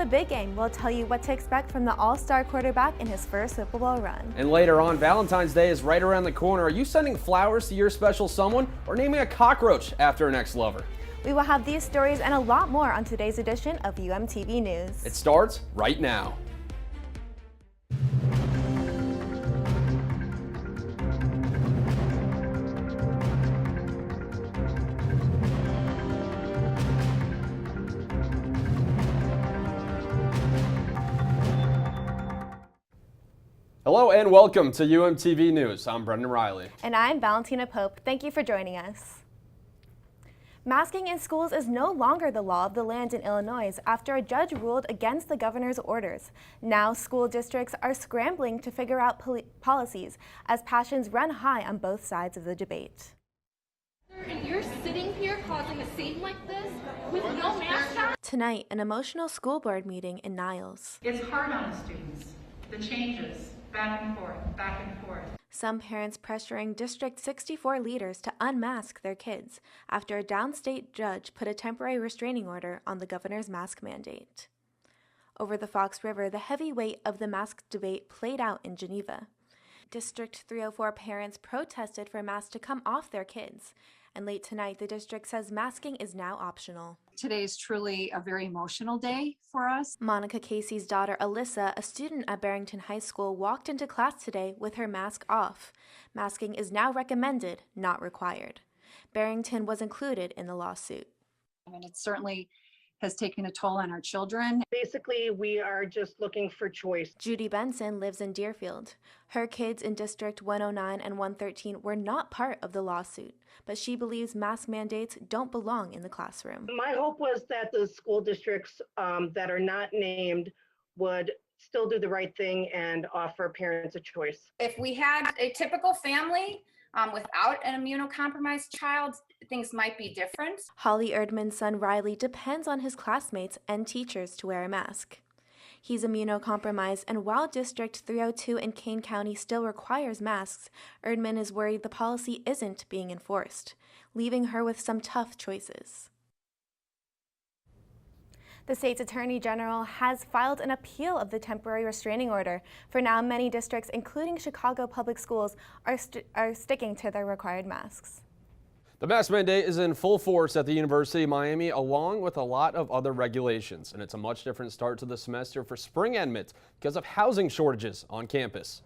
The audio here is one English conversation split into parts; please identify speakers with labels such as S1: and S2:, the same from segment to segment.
S1: the big game, we'll tell you what to expect from the all-star quarterback in his first Super Bowl run.
S2: And later on, Valentine's Day is right around the corner. Are you sending flowers to your special someone or naming a cockroach after an ex-lover?
S1: We will have these stories and a lot more on today's edition of UMTV News.
S2: It starts right now. Hello and welcome to UMTV News. I'm Brendan Riley.
S1: And I'm Valentina Pope. Thank you for joining us. Masking in schools is no longer the law of the land in Illinois after a judge ruled against the governor's orders. Now school districts are scrambling to figure out policies as passions run high on both sides of the debate.
S3: And you're sitting here causing a scene like this with no mask on?
S1: Tonight, an emotional school board meeting in Niles.
S4: It's hard on the students, the changes, back and forth, back and forth.
S1: Some parents pressuring District 64 leaders to unmask their kids after a downstate judge put a temporary restraining order on the governor's mask mandate. Over the Fox River, the heavy weight of the mask debate played out in Geneva. District 304 parents protested for masks to come off their kids, and late tonight, the district says masking is now optional.
S5: Today is truly a very emotional day for us.
S1: Monica Casey's daughter, Alyssa, a student at Barrington High School, walked into class today with her mask off. Masking is now recommended, not required. Barrington was included in the lawsuit.
S5: And it certainly has taken a toll on our children.
S6: Basically, we are just looking for choice.
S1: Judy Benson lives in Deerfield. Her kids in District 109 and 113 were not part of the lawsuit, but she believes mask mandates don't belong in the classroom.
S6: My hope was that the school districts that are not named would still do the right thing and offer parents a choice.
S7: If we had a typical family without an immunocompromised child, things might be different.
S1: Holly Erdman's son Riley depends on his classmates and teachers to wear a mask. He's immunocompromised, and while District 302 in Kane County still requires masks, Erdman is worried the policy isn't being enforced, leaving her with some tough choices. The state's attorney general has filed an appeal of the temporary restraining order. For now, many districts, including Chicago Public Schools, are sticking to their required masks.
S2: The mask mandate is in full force at the University of Miami, along with a lot of other regulations, and it's a much different start to the semester for spring admits because of housing shortages on campus.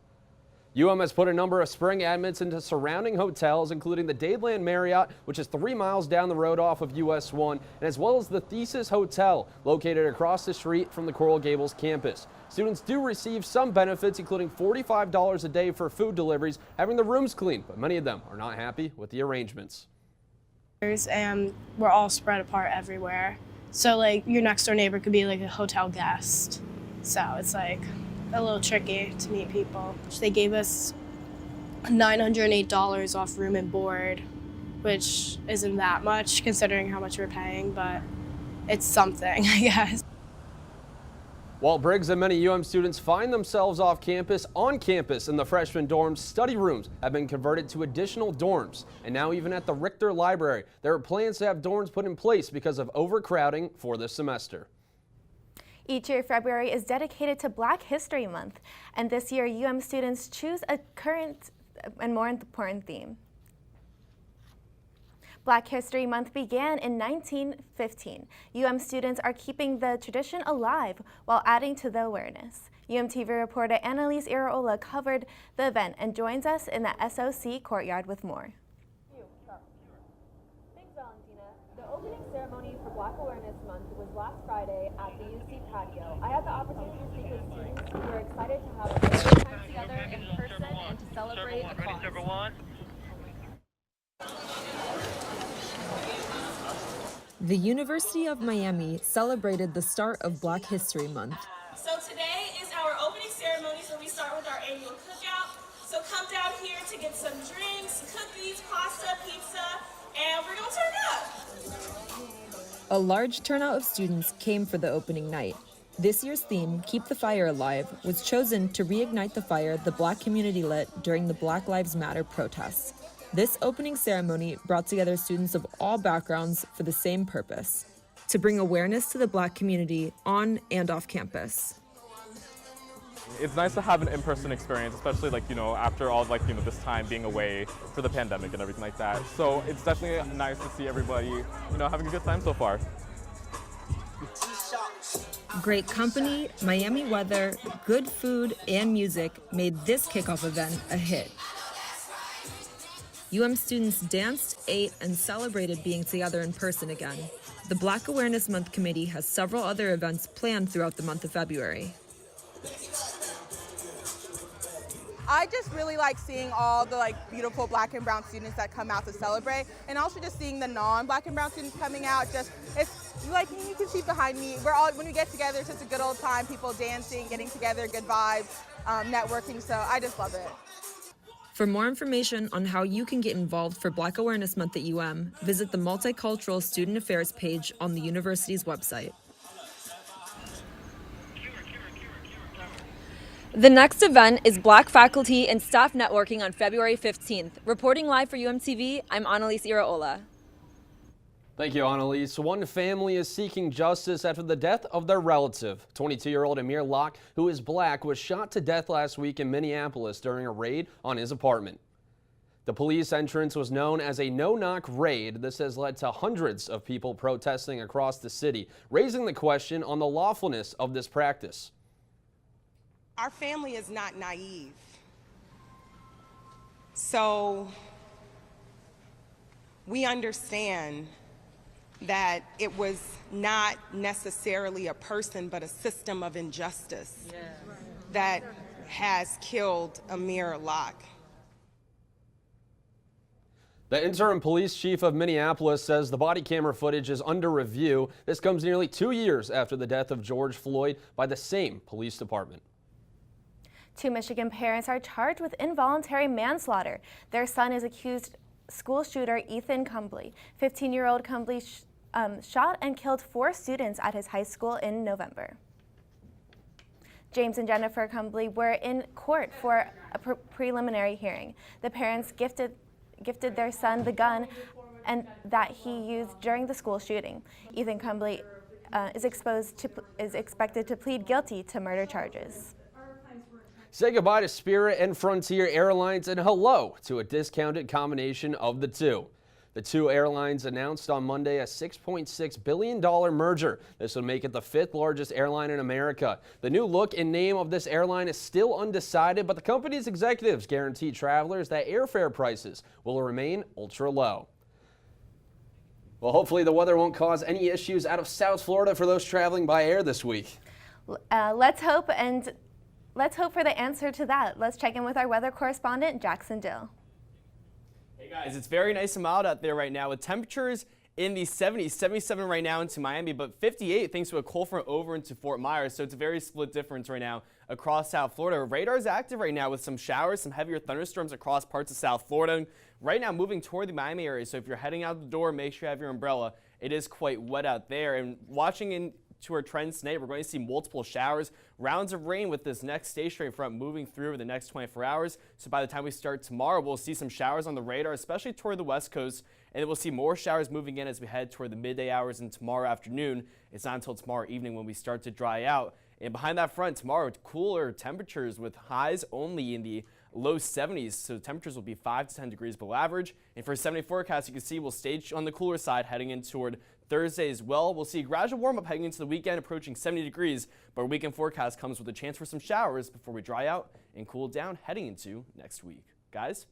S2: UM has put a number of spring admits into surrounding hotels, including the Dadeland Marriott, which is 3 miles down the road off of US 1, and as well as the Thesis Hotel, located across the street from the Coral Gables campus. Students do receive some benefits, including $45 a day for food deliveries, having the rooms cleaned, but many of them are not happy with the arrangements.
S8: And we're all spread apart everywhere. So like your next door neighbor could be like a hotel guest. So it's like a little tricky to meet people. They gave us $908 off room and board, which isn't that much considering how much we're paying, but it's something, I guess.
S2: While Briggs and many UM students find themselves off campus, on campus in the freshman dorms, study rooms have been converted to additional dorms. And now even at the Richter Library, there are plans to have dorms put in place because of overcrowding for this semester.
S1: Each year, February is dedicated to Black History Month, and this year, UM students choose a current and more important theme. Black History Month began in 1915. UM students are keeping the tradition alive while adding to the awareness. UMTV reporter Annalise Iraola covered the event and joins us in the SOC courtyard with more.
S9: Thanks, Valentina. The opening ceremony for Black Awareness Month was last Friday at the UC patio. I had the opportunity to speak with students who were excited to have a great time together in person and to celebrate a cause.
S10: The University of Miami celebrated the start of Black History Month.
S11: So today is our opening ceremony, so we start with our annual cookout. So come down here to get some drinks, cookies, pasta, pizza, and we're gonna turn up.
S10: A large turnout of students came for the opening night. This year's theme, Keep the Fire Alive, was chosen to reignite the fire the Black community lit during the Black Lives Matter protests. This opening ceremony brought together students of all backgrounds for the same purpose, to bring awareness to the Black community on and off campus.
S12: It's nice to have an in-person experience, especially after all this time being away for the pandemic and everything like that. So it's definitely nice to see everybody, having a good time so far.
S10: Great company, Miami weather, good food, and music made this kickoff event a hit. students danced, ate, and celebrated being together in person again. The Black Awareness Month Committee has several other events planned throughout the month of February.
S13: I just really like seeing all the beautiful Black and brown students that come out to celebrate, and also just seeing the non-Black and brown students coming out. You can see behind me, when we get together, it's just a good old time, people dancing, getting together, good vibes, networking, so I just love it.
S10: For more information on how you can get involved for Black Awareness Month at UM, visit the Multicultural Student Affairs page on the university's website.
S14: The next event is Black Faculty and Staff Networking on February 15th. Reporting live for UMTV, I'm Annalise Iraola.
S2: Thank you, Annalise. One family is seeking justice after the death of their relative. 22-year-old Amir Locke, who is Black, was shot to death last week in Minneapolis during a raid on his apartment. The police entrance was known as a no-knock raid. This has led to hundreds of people protesting across the city, raising the question on the lawfulness of this practice.
S15: Our family is not naive. So we understand that it was not necessarily a person, but a system of injustice that has killed Amir Locke.
S2: The interim police chief of Minneapolis says the body camera footage is under review. This comes nearly 2 years after the death of George Floyd by the same police department.
S1: 2 Michigan parents are charged with involuntary manslaughter. Their son is accused school shooter Ethan Cumbley. 15-year-old Cumbley shot and killed 4 students at his high school in November. James and Jennifer Cumbley were in court for a preliminary hearing. The parents gifted their son the gun and that he used during the school shooting. Ethan Cumbley is expected to plead guilty to murder charges.
S2: Say goodbye to Spirit and Frontier Airlines and hello to a discounted combination of the two. The two airlines announced on Monday a $6.6 billion merger. This would make it the 5th largest airline in America. The new look and name of this airline is still undecided, but the company's executives guarantee travelers that airfare prices will remain ultra low. Well, hopefully the weather won't cause any issues out of South Florida for those traveling by air this week.
S1: Let's hope for the answer to that. Let's check in with our weather correspondent, Jackson Dill.
S16: Hey guys, it's very nice and mild out there right now with temperatures in the 70s, 77 right now into Miami, but 58 thanks to a cold front over into Fort Myers. So it's a very split difference right now across South Florida. Radar is active right now with some showers, some heavier thunderstorms across parts of South Florida. Right now moving toward the Miami area. So if you're heading out the door, make sure you have your umbrella. It is quite wet out there. And watching into our trends tonight, we're going to see multiple showers, rounds of rain with this next stationary front moving through over the next 24 hours. So by the time we start tomorrow, we'll see some showers on the radar, especially toward the west coast. And then we'll see more showers moving in as we head toward the midday hours and tomorrow afternoon. It's not until tomorrow evening when we start to dry out. And behind that front tomorrow, cooler temperatures with highs only in the low 70s. So temperatures will be 5 to 10 degrees below average. And for a 70 forecast, you can see we'll stay on the cooler side heading in toward Thursday as well. We'll see a gradual warm up heading into the weekend, approaching 70 degrees. But our weekend forecast comes with a chance for some showers before we dry out and cool down heading into next week. Guys?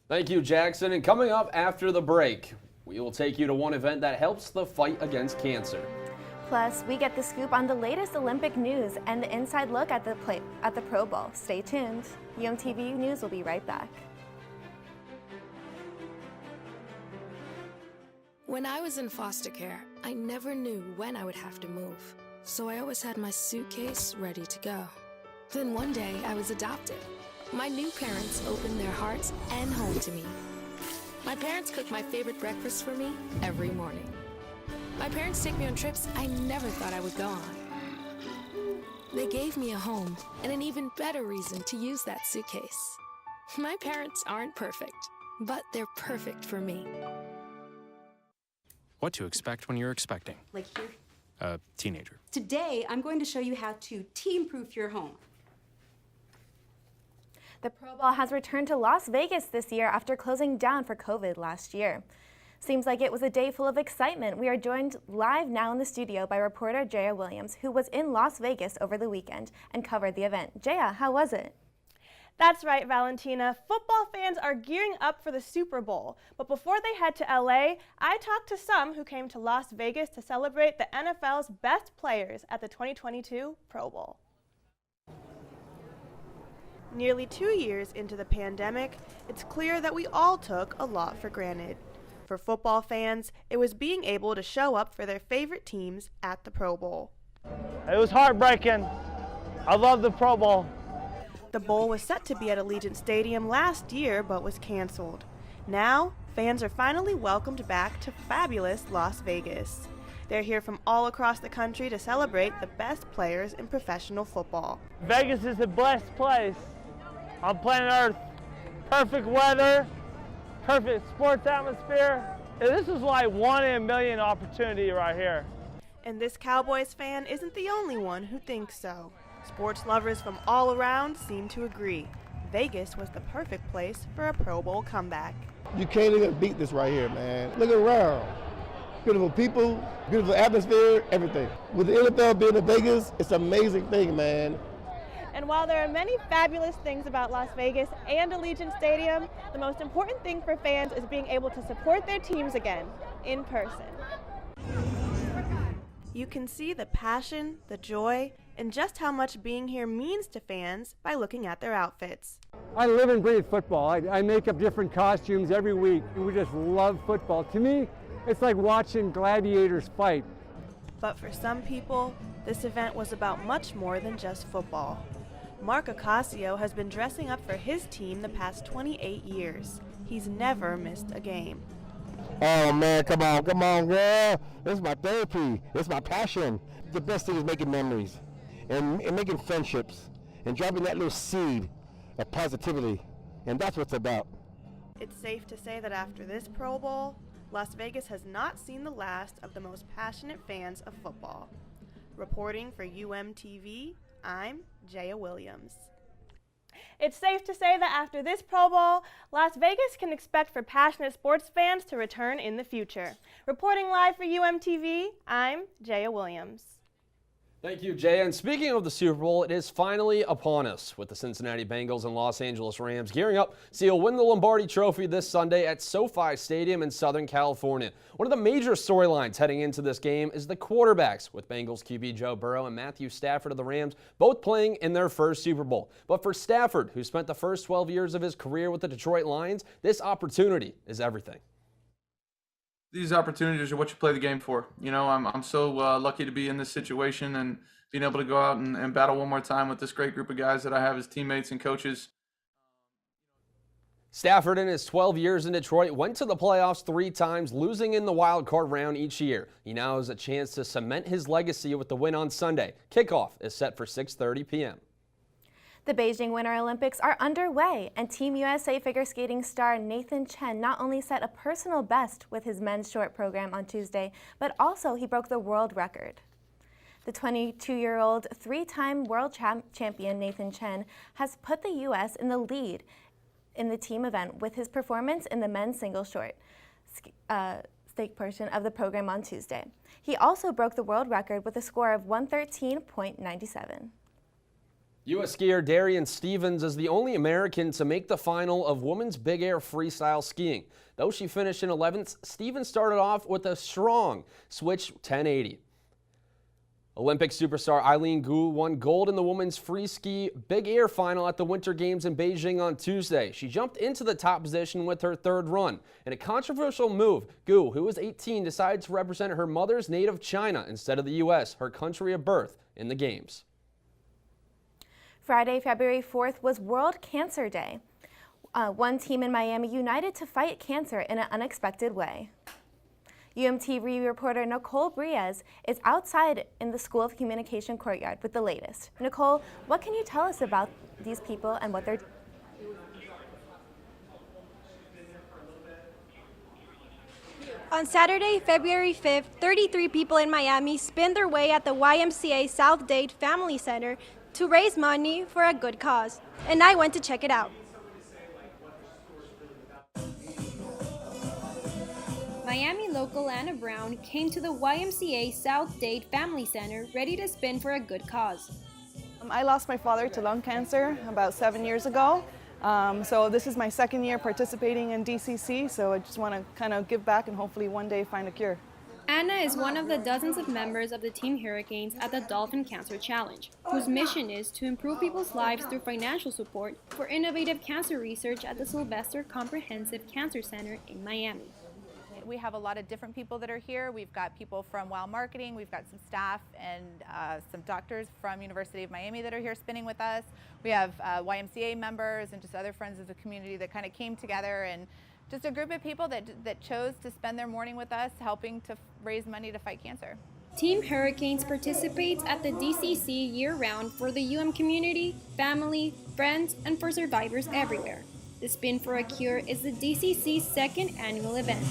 S2: Thank you, Jackson. And coming up after the break, we will take you to one event that helps the fight against cancer.
S1: Plus, we get the scoop on the latest Olympic news and the inside look at the Pro Bowl. Stay tuned. UMTV News will be right back.
S17: When I was in foster care, I never knew when I would have to move, so I always had my suitcase ready to go. Then one day, I was adopted. My new parents opened their hearts and home to me. My parents cook my favorite breakfast for me every morning. My parents take me on trips I never thought I would go on. They gave me a home and an even better reason to use that suitcase. My parents aren't perfect, but they're perfect for me.
S18: what to expect when you're expecting
S19: Like here.
S18: a teenager.
S19: Today, I'm going to show you how to team-proof your home.
S1: The Pro Bowl has returned to Las Vegas this year after closing down for COVID last year. Seems like it was a day full of excitement. We are joined live now in the studio by reporter Jaya Williams, who was in Las Vegas over the weekend and covered the event. Jaya, how was it?
S20: That's right, Valentina. Football fans are gearing up for the Super Bowl. But before they head to LA, I talked to some who came to Las Vegas to celebrate the NFL's best players at the 2022 Pro Bowl. Nearly 2 years into the pandemic, it's clear that we all took a lot for granted. For football fans, it was being able to show up for their favorite teams at the Pro Bowl.
S21: It was heartbreaking. I love the Pro Bowl.
S20: The bowl was set to be at Allegiant Stadium last year, but was canceled. Now, fans are finally welcomed back to fabulous Las Vegas. They're here from all across the country to celebrate the best players in professional football.
S21: Vegas is a blessed place on planet Earth. Perfect weather, perfect sports atmosphere. And this is like 1 in a million opportunity right here.
S20: And this Cowboys fan isn't the only one who thinks so. Sports lovers from all around seem to agree. Vegas was the perfect place for a Pro Bowl comeback.
S22: You can't even beat this right here, man. Look around. Beautiful people, beautiful atmosphere, everything. With the NFL being in Vegas, it's an amazing thing, man.
S20: And while there are many fabulous things about Las Vegas and Allegiant Stadium, the most important thing for fans is being able to support their teams again, in person. You can see the passion, the joy, and just how much being here means to fans by looking at their outfits.
S23: I live and breathe football. I make up different costumes every week, and we just love football. To me, it's like watching gladiators fight.
S20: But for some people, this event was about much more than just football. Mark Ocasio has been dressing up for his team the past 28 years. He's never missed a game.
S22: Oh man, come on, girl. This is my therapy. This is my passion. The best thing is making memories and making friendships and dropping that little seed of positivity. And that's what it's about.
S20: It's safe to say that after this Pro Bowl, Las Vegas has not seen the last of the most passionate fans of football. Reporting for UMTV, I'm Jaya Williams. It's safe to say that after this Pro Bowl, Las Vegas can expect for passionate sports fans to return in the future. Reporting live for UMTV, I'm Jaya Williams.
S2: Thank you, Jay. And speaking of the Super Bowl, it is finally upon us, with the Cincinnati Bengals and Los Angeles Rams gearing up so you'll win the Lombardi Trophy this Sunday at SoFi Stadium in Southern California. One of the major storylines heading into this game is the quarterbacks, with Bengals QB Joe Burrow and Matthew Stafford of the Rams both playing in their first Super Bowl. But for Stafford, who spent the first 12 years of his career with the Detroit Lions, this opportunity is everything.
S24: These opportunities are what you play the game for. You know, I'm so lucky to be in this situation and being able to go out and battle one more time with this great group of guys that I have as teammates and coaches.
S2: Stafford, in his 12 years in Detroit, went to the playoffs 3 times, losing in the wild card round each year. He now has a chance to cement his legacy with the win on Sunday. Kickoff is set for 6:30 p.m.
S1: The Beijing Winter Olympics are underway, and Team USA figure skating star Nathan Chen not only set a personal best with his men's short program on Tuesday, but also he broke the world record. The 22-year-old 3-time world champion Nathan Chen has put the U.S. in the lead in the team event with his performance in the men's single short stake portion of the program on Tuesday. He also broke the world record with a score of 113.97.
S2: U.S. skier Darian Stevens is the only American to make the final of women's big air freestyle skiing. Though she finished in 11th, Stevens started off with a strong switch 1080. Olympic superstar Eileen Gu won gold in the women's free ski big air final at the Winter Games in Beijing on Tuesday. She jumped into the top position with her third run. In a controversial move, Gu, who was 18, decided to represent her mother's native China instead of the U.S., her country of birth, in the Games.
S1: Friday, February 4th was World Cancer Day. One team in Miami united to fight cancer in an unexpected way. UMTV reporter Nicole Briez is outside in the School of Communication courtyard with the latest. Nicole, what can you tell us about these people and what they're doing?
S3: On Saturday, February 5th, 33 people in Miami spin their way at the YMCA South Dade Family Center to raise money for a good cause, and I went to check it out. Miami local Anna Brown came to the YMCA South Dade Family Center ready to spin for a good cause.
S4: I lost my father to lung cancer about 7 years ago. So this is my second year participating in DCC, so I just want to kind of give back and hopefully one day find a cure.
S3: Anna is one of the dozens of members of the Team Hurricanes at the Dolphin Cancer Challenge, whose mission is to improve people's lives through financial support for innovative cancer research at the Sylvester Comprehensive Cancer Center in Miami.
S5: We have a lot of different people that are here. We've got people from WOW Marketing, we've got some staff and some doctors from University of Miami that are here spinning with us. We have YMCA members and just other friends of the community that kind of came together, and just a group of people that chose to spend their morning with us helping to raise money to fight cancer.
S3: Team Hurricanes participates at the DCC year-round for the UM community, family, friends, and for survivors everywhere. The Spin for a Cure is the DCC's second annual event.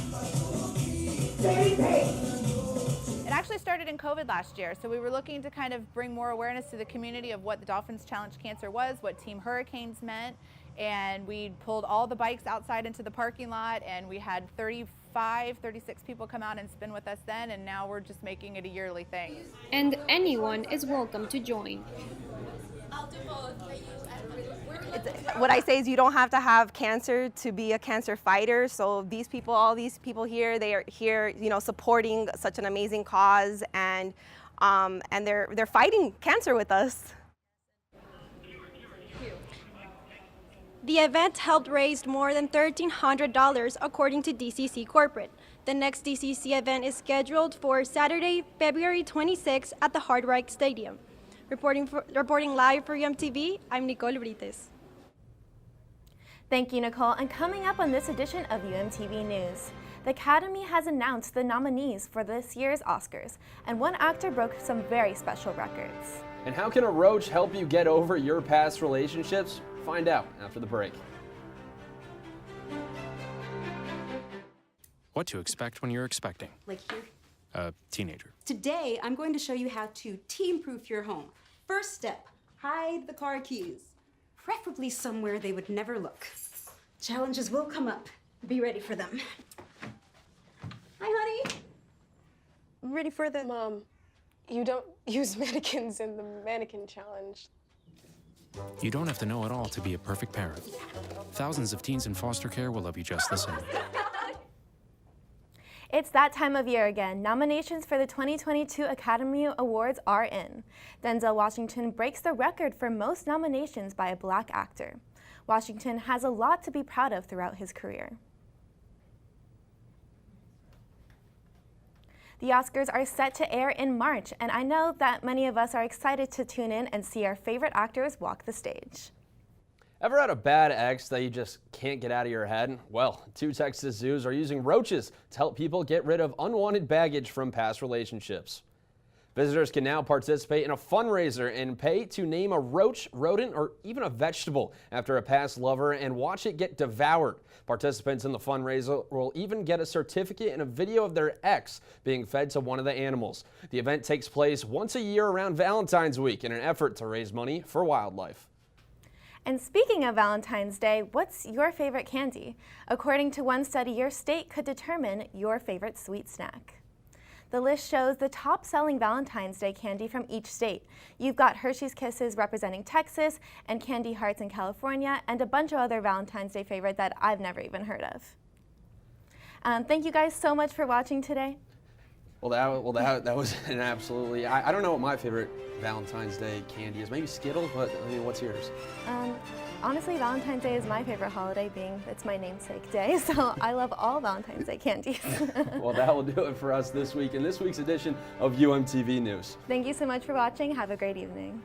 S5: It actually started in COVID last year, so we were looking to kind of bring more awareness to the community of what the Dolphins Challenge Cancer was, what Team Hurricanes meant, and we pulled all the bikes outside into the parking lot, and we had 36 people come out and spin with us then, and now we're just making it a yearly thing.
S3: And anyone is welcome to join.
S6: What I say is you don't have to have cancer to be a cancer fighter. So these people, all these people here, they are here, supporting such an amazing cause, and they're fighting cancer with us.
S3: The event helped raise more than $1,300 according to DCC Corporate. The next DCC event is scheduled for Saturday, February 26th at the Hard Rock Stadium. Reporting live for UMTV, I'm Nicole Brites.
S1: Thank you, Nicole. And coming up on this edition of UMTV News, the Academy has announced the nominees for this year's Oscars, and one actor broke some very special records.
S2: And how can a roach help you get over your past relationships? Find out after the break.
S18: What to expect when you're expecting.
S19: Like here.
S18: A teenager.
S19: Today, I'm going to show you how to team-proof your home. First step, hide the car keys. Preferably somewhere they would never look. Challenges will come up. Be ready for them. Hi, honey.
S8: I'm ready for the... Mom, you don't use mannequins in the mannequin challenge.
S18: You don't have to know it all to be a perfect parent. Thousands of teens in foster care will love you just the same.
S1: It's that time of year again. Nominations for the 2022 Academy Awards are in. Denzel Washington breaks the record for most nominations by a black actor. Washington has a lot to be proud of throughout his career. The Oscars are set to air in March, and I know that many of us are excited to tune in and see our favorite actors walk the stage.
S2: Ever had a bad ex that you just can't get out of your head? Well, 2 Texas zoos are using roaches to help people get rid of unwanted baggage from past relationships. Visitors can now participate in a fundraiser and pay to name a roach, rodent, or even a vegetable after a past lover and watch it get devoured. Participants in the fundraiser will even get a certificate and a video of their ex being fed to one of the animals. The event takes place once a year around Valentine's Week in an effort to raise money for wildlife.
S1: And speaking of Valentine's Day, what's your favorite candy? According to one study, your state could determine your favorite sweet snack. The list shows the top-selling Valentine's Day candy from each state. You've got Hershey's Kisses representing Texas, and Candy Hearts in California, and a bunch of other Valentine's Day favorites that I've never even heard of. Thank you guys so much for watching today.
S2: Well, that was an absolutely. I don't know what my favorite Valentine's Day candy is. Maybe Skittles, but I mean, what's yours?
S1: Honestly, Valentine's Day is my favorite holiday, being it's my namesake day, so I love all Valentine's Day candies.
S2: Well, that will do it for us this week in this week's edition of UMTV News.
S1: Thank you so much for watching. Have a great evening.